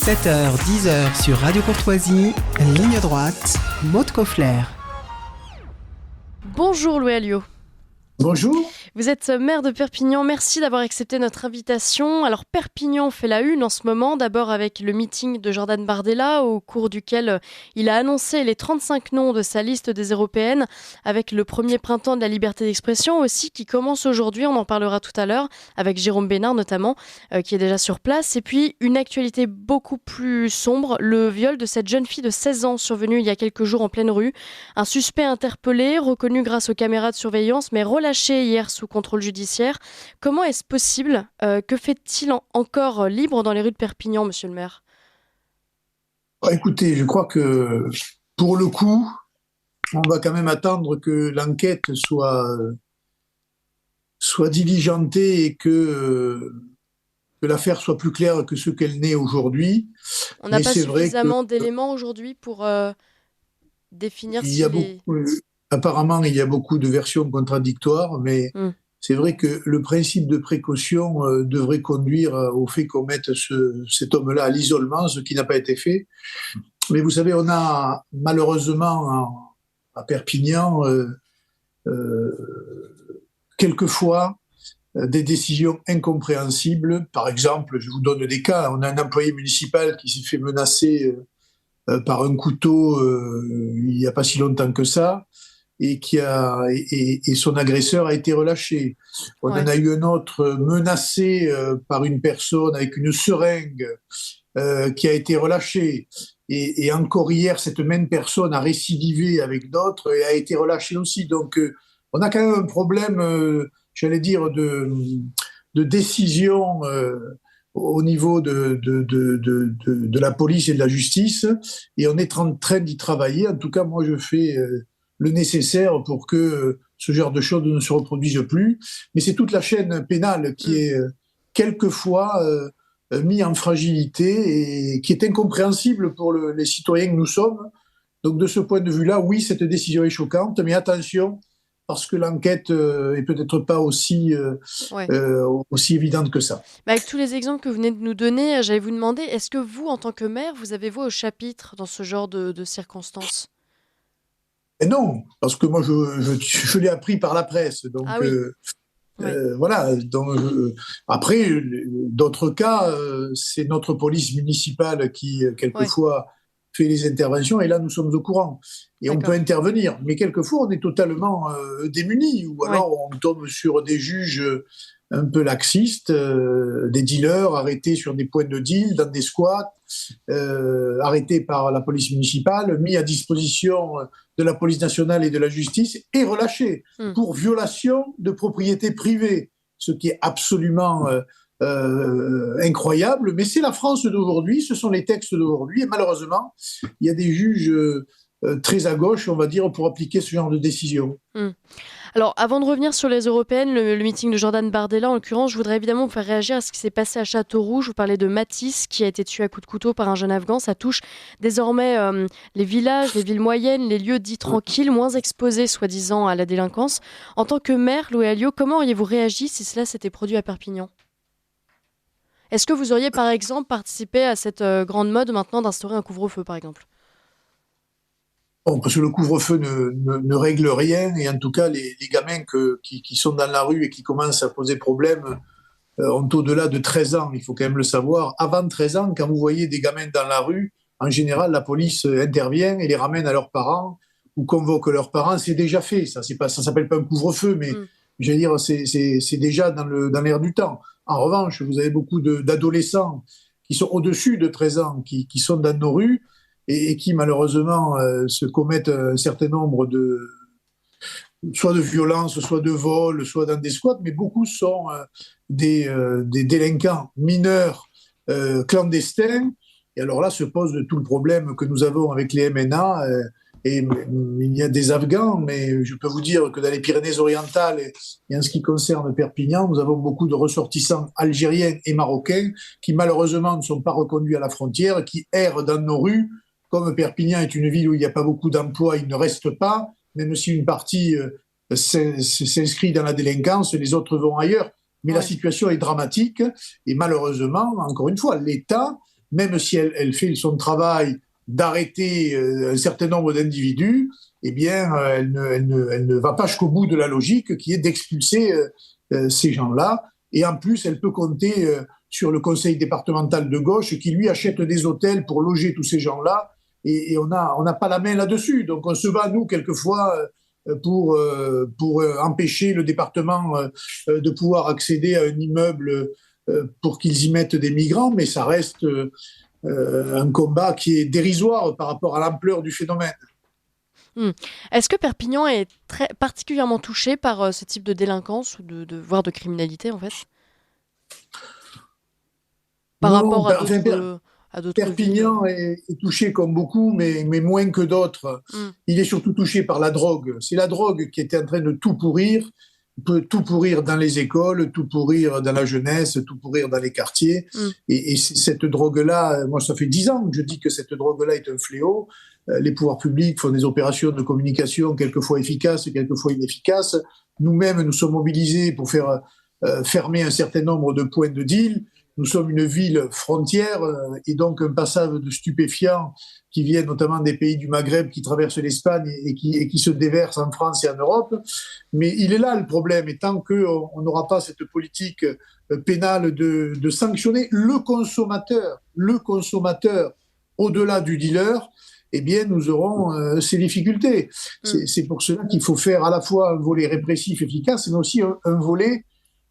7h, 10h sur Radio Courtoisie, ligne droite, Maud Koffler. Bonjour Louis Alliot. Bonjour. Vous êtes maire de Perpignan, merci d'avoir accepté notre invitation. Alors Perpignan fait la une en ce moment, d'abord avec le meeting de Jordan Bardella au cours duquel il a annoncé les 35 noms de sa liste des européennes, avec le premier printemps de la liberté d'expression aussi qui commence aujourd'hui, on en parlera tout à l'heure, avec Jérôme Bénard notamment, qui est déjà sur place. Et puis une actualité beaucoup plus sombre, le viol de cette jeune fille de 16 ans survenu il y a quelques jours en pleine rue. Un suspect interpellé, reconnu grâce aux caméras de surveillance, mais relâché hier sous contrôle judiciaire. Comment est-ce possible ? Que fait-il encore libre dans les rues de Perpignan, monsieur le maire ? Écoutez, je crois que pour le coup, on va quand même attendre que l'enquête soit diligentée et que l'affaire soit plus claire que ce qu'elle n'est aujourd'hui. On n'a pas suffisamment d'éléments aujourd'hui pour définir Apparemment, il y a beaucoup de versions contradictoires, mais c'est vrai que le principe de précaution devrait conduire au fait qu'on mette cet homme-là à l'isolement, ce qui n'a pas été fait. Mais vous savez, on a malheureusement à Perpignan quelquefois des décisions incompréhensibles. Par exemple, je vous donne des cas, on a un employé municipal qui s'est fait menacer par un couteau il n'y a pas si longtemps que ça, et son agresseur a été relâché. On en a eu un autre menacé par une personne avec une seringue qui a été relâché. Et encore hier, cette même personne a récidivé avec d'autres et a été relâchée aussi. Donc, on a quand même un problème, j'allais dire, de décision au niveau de la police et de la justice. Et on est en train d'y travailler. En tout cas, moi, je fais le nécessaire pour que ce genre de choses ne se reproduisent plus. Mais c'est toute la chaîne pénale qui est quelquefois mise en fragilité et qui est incompréhensible pour les citoyens que nous sommes. Donc de ce point de vue-là, oui, cette décision est choquante, mais attention, parce que l'enquête est peut-être pas aussi évidente que ça. Avec tous les exemples que vous venez de nous donner, j'allais vous demander, est-ce que vous, en tant que maire, vous avez voix au chapitre dans ce genre de circonstances ? Et non, parce que moi, je l'ai appris par la presse. Donc, voilà. Donc, après, d'autres cas, c'est notre police municipale qui, quelquefois, fait les interventions. Et là, nous sommes au courant. Et on peut intervenir. Mais quelquefois, on est totalement démunis. Ou alors, on tombe sur des juges un peu laxistes, des dealers arrêtés sur des points de deal, dans des squats, arrêtés par la police municipale, mis à disposition de la police nationale et de la justice et relâchés pour violation de propriété privée, ce qui est absolument incroyable. Mais c'est la France d'aujourd'hui, ce sont les textes d'aujourd'hui et malheureusement, il y a des juges très à gauche, on va dire, pour appliquer ce genre de décision. Alors, avant de revenir sur les européennes, le meeting de Jordan Bardella, en l'occurrence, je voudrais évidemment vous faire réagir à ce qui s'est passé à Châteauroux. Je vous parlais de Matisse, qui a été tué à coups de couteau par un jeune Afghan. Ça touche désormais les villages, les villes moyennes, les lieux dits tranquilles, moins exposés, soi-disant, à la délinquance. En tant que maire, Louis Alliot, comment auriez-vous réagi si cela s'était produit à Perpignan ? Est-ce que vous auriez, par exemple, participé à cette grande mode maintenant d'instaurer un couvre-feu, par exemple ? Bon, parce que le couvre-feu ne règle rien, et en tout cas, les gamins qui sont dans la rue et qui commencent à poser problème ont au-delà de 13 ans, il faut quand même le savoir. Avant 13 ans, quand vous voyez des gamins dans la rue, en général, la police intervient et les ramène à leurs parents ou convoque leurs parents. C'est déjà fait, ça s'appelle pas un couvre-feu, mais je veux dire, c'est déjà dans l'air du temps. En revanche, vous avez beaucoup d'adolescents qui sont au-dessus de 13 ans, qui sont dans nos rues, et qui malheureusement se commettent un certain nombre soit de violences, soit de vols, soit dans des squats, mais beaucoup sont des délinquants mineurs clandestins. Et alors là se pose tout le problème que nous avons avec les MNA. Et il y a des Afghans, mais je peux vous dire que dans les Pyrénées-Orientales et en ce qui concerne Perpignan, nous avons beaucoup de ressortissants algériens et marocains qui malheureusement ne sont pas reconduits à la frontière, qui errent dans nos rues. Comme Perpignan est une ville où il n'y a pas beaucoup d'emplois, ils ne restent pas, même si une partie s'inscrit dans la délinquance, les autres vont ailleurs. Mais la situation est dramatique et malheureusement, encore une fois, l'État même si elle fait son travail d'arrêter un certain nombre d'individus, eh bien, elle ne va pas jusqu'au bout de la logique qui est d'expulser ces gens-là. Et en plus, elle peut compter sur le conseil départemental de gauche qui, lui, achète des hôtels pour loger tous ces gens-là. Et on n'a pas la main là-dessus. Donc, on se bat, nous, quelquefois, pour empêcher le département de pouvoir accéder à un immeuble pour qu'ils y mettent des migrants. Mais ça reste un combat qui est dérisoire par rapport à l'ampleur du phénomène. Est-ce que Perpignan est particulièrement touché par ce type de délinquance ou voire de criminalité en fait par rapport à d'autres Perpignan villes est touché comme beaucoup, mais moins que d'autres. Il est surtout touché par la drogue. C'est la drogue qui est en train de tout pourrir. Peut tout pourrir dans les écoles, tout pourrir dans la jeunesse, tout pourrir dans les quartiers. Et cette drogue-là, moi, ça fait 10 ans que je dis que cette drogue-là est un fléau. Les pouvoirs publics font des opérations de communication quelquefois efficaces, quelquefois inefficaces. Nous-mêmes, nous sommes mobilisés pour faire fermer un certain nombre de points de deal. Nous sommes une ville frontière et donc un passage de stupéfiants qui viennent notamment des pays du Maghreb, qui traversent l'Espagne et qui se déversent en France et en Europe. Mais il est là le problème. Et tant qu'on n'aura pas cette politique pénale de sanctionner le consommateur au-delà du dealer, eh bien, nous aurons ces difficultés. C'est pour cela qu'il faut faire à la fois un volet répressif efficace, mais aussi un volet,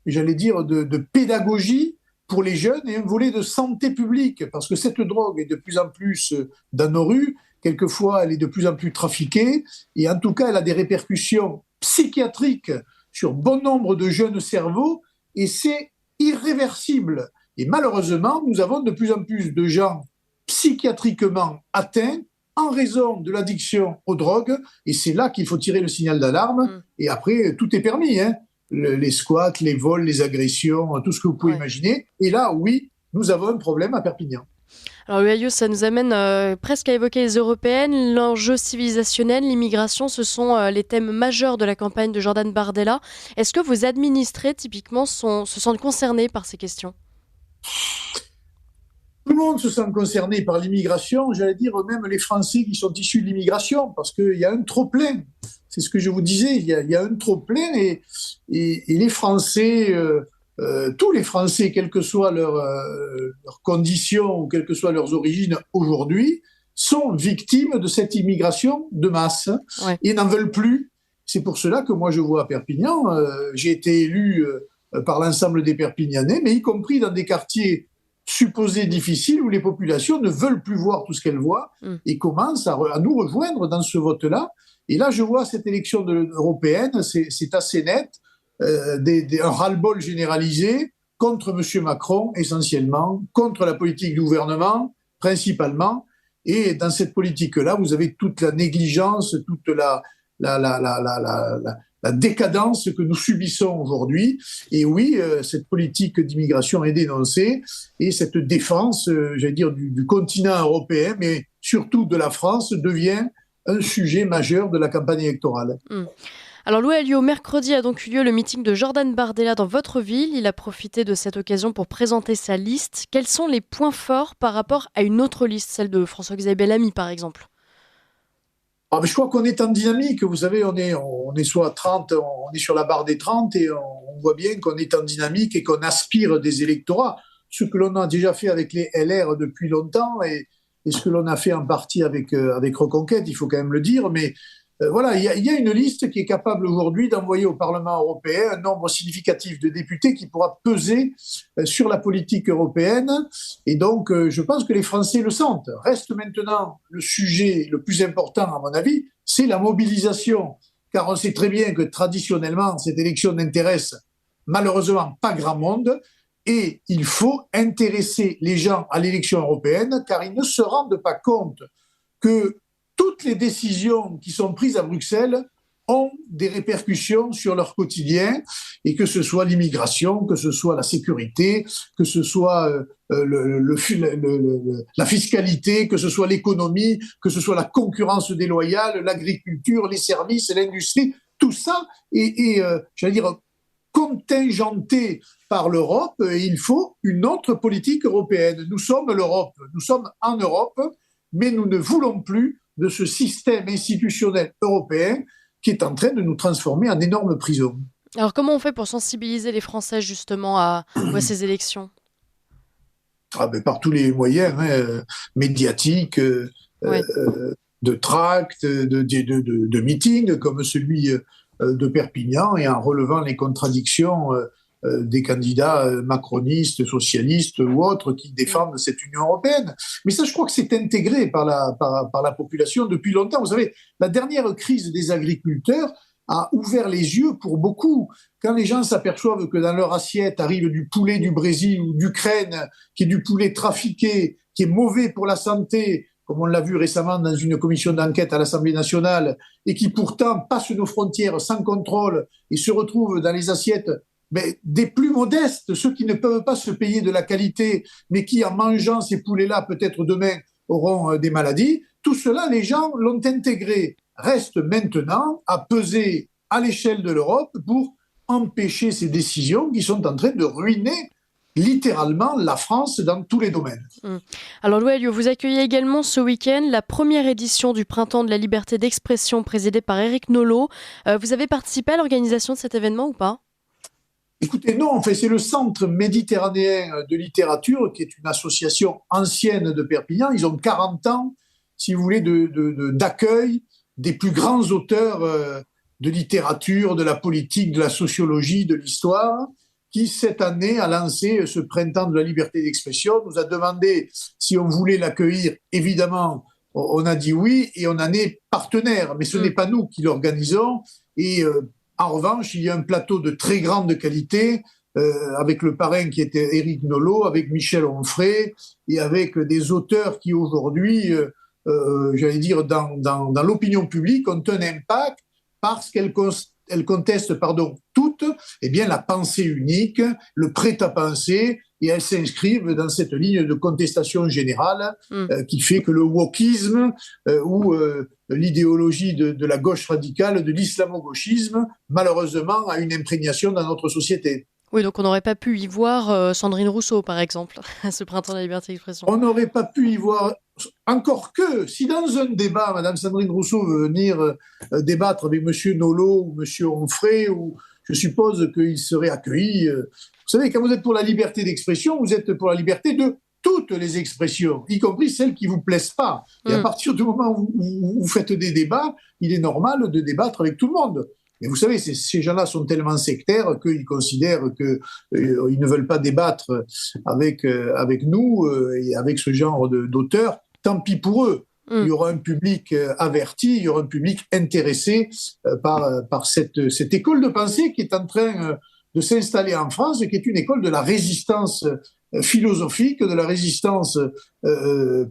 j'allais dire, de pédagogie pour les jeunes et un volet de santé publique, parce que cette drogue est de plus en plus dans nos rues, quelquefois elle est de plus en plus trafiquée, et en tout cas elle a des répercussions psychiatriques sur bon nombre de jeunes cerveaux, et c'est irréversible. Et malheureusement, nous avons de plus en plus de gens psychiatriquement atteints en raison de l'addiction aux drogues, et c'est là qu'il faut tirer le signal d'alarme, et après tout est permis, hein. Les squats, les vols, les agressions, tout ce que vous pouvez imaginer. Et là, oui, nous avons un problème à Perpignan. Alors, Louis Alliot, ça nous amène presque à évoquer les européennes. L'enjeu civilisationnel, l'immigration, ce sont les thèmes majeurs de la campagne de Jordan Bardella. Est-ce que vos administrés, typiquement, se sentent concernés par ces questions ? Tout le monde se sent concerné par l'immigration, j'allais dire même les Français qui sont issus de l'immigration, parce qu'il y a un trop-plein. C'est ce que je vous disais, il y a un trop-plein et les Français, tous les Français, quelles que soient leurs conditions ou quelles que soient leurs origines aujourd'hui, sont victimes de cette immigration de masse et n'en veulent plus. C'est pour cela que moi je vois à Perpignan, j'ai été élu par l'ensemble des Perpignanais, mais y compris dans des quartiers supposés difficiles où les populations ne veulent plus voir tout ce qu'elles voient et commencent à nous rejoindre dans ce vote-là. Et là, je vois cette élection européenne, c'est assez net, un ras-le-bol généralisé contre M. Macron essentiellement, contre la politique du gouvernement principalement. Et dans cette politique-là, vous avez toute la négligence, toute la décadence que nous subissons aujourd'hui. Et oui, cette politique d'immigration est dénoncée et cette défense, j'allais dire, du continent européen, mais surtout de la France, devient un sujet majeur de la campagne électorale. Alors Louis Alliot, mercredi a donc eu lieu le meeting de Jordan Bardella dans votre ville. Il a profité de cette occasion pour présenter sa liste. Quels sont les points forts par rapport à une autre liste, celle de François-Xavier Bellamy par exemple ? Mais je crois qu'on est en dynamique. Vous savez, on est soit 30, on est sur la barre des 30 et on voit bien qu'on est en dynamique et qu'on aspire des électorats. Ce que l'on a déjà fait avec les LR depuis longtemps et ce que l'on a fait en partie avec Reconquête, il faut quand même le dire. Mais voilà, il y a une liste qui est capable aujourd'hui d'envoyer au Parlement européen un nombre significatif de députés qui pourra peser sur la politique européenne. Et donc, je pense que les Français le sentent. Reste maintenant le sujet le plus important, à mon avis, c'est la mobilisation. Car on sait très bien que traditionnellement, cette élection n'intéresse malheureusement pas grand monde. Et il faut intéresser les gens à l'élection européenne, car ils ne se rendent pas compte que toutes les décisions qui sont prises à Bruxelles ont des répercussions sur leur quotidien, et que ce soit l'immigration, que ce soit la sécurité, que ce soit la fiscalité, que ce soit l'économie, que ce soit la concurrence déloyale, l'agriculture, les services, l'industrie, tout ça est j'allais dire, contingenté par l'Europe et il faut une autre politique européenne. Nous sommes l'Europe, nous sommes en Europe, mais nous ne voulons plus de ce système institutionnel européen qui est en train de nous transformer en énorme prison. Alors comment on fait pour sensibiliser les Français justement à ces élections ? Par tous les moyens médiatiques, Oui. de tracts, de meetings comme celui de Perpignan et en relevant les contradictions des candidats macronistes, socialistes ou autres qui défendent cette Union européenne. Mais ça, je crois que c'est intégré par la population depuis longtemps. Vous savez, la dernière crise des agriculteurs a ouvert les yeux pour beaucoup. Quand les gens s'aperçoivent que dans leur assiette arrive du poulet du Brésil ou d'Ukraine, qui est du poulet trafiqué, qui est mauvais pour la santé, comme on l'a vu récemment dans une commission d'enquête à l'Assemblée nationale, et qui pourtant passe nos frontières sans contrôle et se retrouve dans les assiettes des plus modestes, ceux qui ne peuvent pas se payer de la qualité, mais qui, en mangeant ces poulets-là, peut-être demain, auront des maladies. Tout cela, les gens l'ont intégré. Reste maintenant à peser à l'échelle de l'Europe pour empêcher ces décisions qui sont en train de ruiner littéralement la France dans tous les domaines. Alors Louis Alliot, vous accueillez également ce week-end la première édition du Printemps de la liberté d'expression présidée par Éric Nolot. Vous avez participé à l'organisation de cet événement ou pas ? Écoutez, non, c'est le Centre méditerranéen de littérature, qui est une association ancienne de Perpignan. Ils ont 40 ans, si vous voulez, d'accueil des plus grands auteurs de littérature, de la politique, de la sociologie, de l'histoire, qui cette année a lancé ce Printemps de la liberté d'expression, nous a demandé si on voulait l'accueillir. Évidemment, on a dit oui et on en est partenaire, mais ce n'est pas nous qui l'organisons. Et en revanche, il y a un plateau de très grande qualité avec le parrain qui était Éric Nolot, avec Michel Onfray et avec des auteurs qui aujourd'hui, j'allais dire, dans l'opinion publique, ont un impact parce qu'elles contestent toutes la pensée unique, le prêt-à-penser, et elles s'inscrivent dans cette ligne de contestation générale qui fait que le wokisme ou l'idéologie de la gauche radicale, de l'islamo-gauchisme, malheureusement, a une imprégnation dans notre société. Oui, donc on n'aurait pas pu y voir Sandrine Rousseau, par exemple, à ce Printemps de la liberté d'expression. On n'aurait pas pu y voir, encore que, si dans un débat, Mme Sandrine Rousseau veut venir débattre avec M. Nolot ou M. Onfray, ou je suppose qu'il serait accueilli. Vous savez, quand vous êtes pour la liberté d'expression, vous êtes pour la liberté de toutes les expressions, y compris celles qui ne vous plaisent pas. Et à partir du moment où vous faites des débats, il est normal de débattre avec tout le monde. Mais vous savez, ces gens-là sont tellement sectaires qu'ils considèrent qu'ils ne veulent pas débattre avec nous et avec ce genre d'auteurs. Tant pis pour eux. Il y aura un public averti, il y aura un public intéressé par cette école de pensée qui est en train de s'installer en France et qui est une école de la résistance philosophique, de la résistance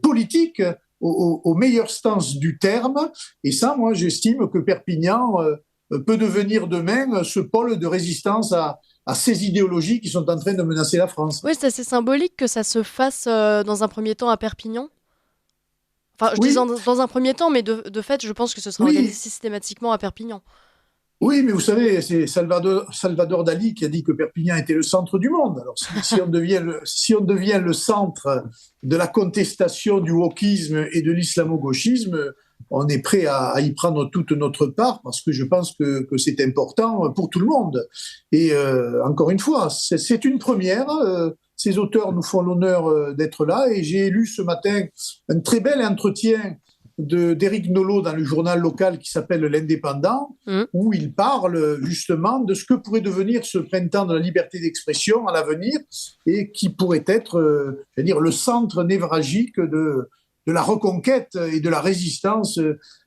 politique au meilleur sens du terme. Et ça, moi, j'estime que Perpignan peut devenir demain ce pôle de résistance à ces idéologies qui sont en train de menacer la France. Oui, c'est assez symbolique que ça se fasse dans un premier temps à Perpignan. Enfin, je dis dans un premier temps, mais de fait, je pense que ce sera organisé systématiquement à Perpignan. Oui, mais vous savez, c'est Salvador Dali qui a dit que Perpignan était le centre du monde. Alors, si on devient le centre de la contestation du wokisme et de l'islamo-gauchisme, on est prêt à y prendre toute notre part parce que je pense que c'est important pour tout le monde. Et encore une fois, c'est une première. Ces auteurs nous font l'honneur d'être là et j'ai lu ce matin un très bel entretien d'Éric Nolot dans le journal local qui s'appelle L'Indépendant, où il parle justement de ce que pourrait devenir ce printemps de la liberté d'expression à l'avenir et qui pourrait être, le centre névralgique de la reconquête et de la résistance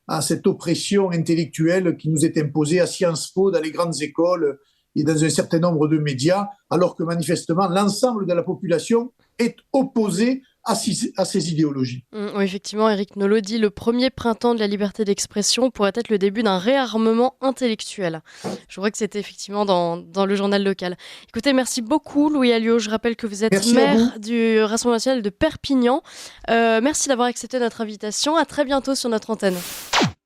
à cette oppression intellectuelle qui nous est imposée à Sciences Po, dans les grandes écoles et dans un certain nombre de médias, alors que manifestement l'ensemble de la population est opposée à ces idéologies. Oui, effectivement, Éric Nolot dit le premier printemps de la liberté d'expression pourrait être le début d'un réarmement intellectuel. Je crois que c'était effectivement dans le journal local. Écoutez, merci beaucoup Louis Alliot. Je rappelle que vous êtes maire du Rassemblement national de Perpignan. Merci d'avoir accepté notre invitation. À très bientôt sur notre antenne.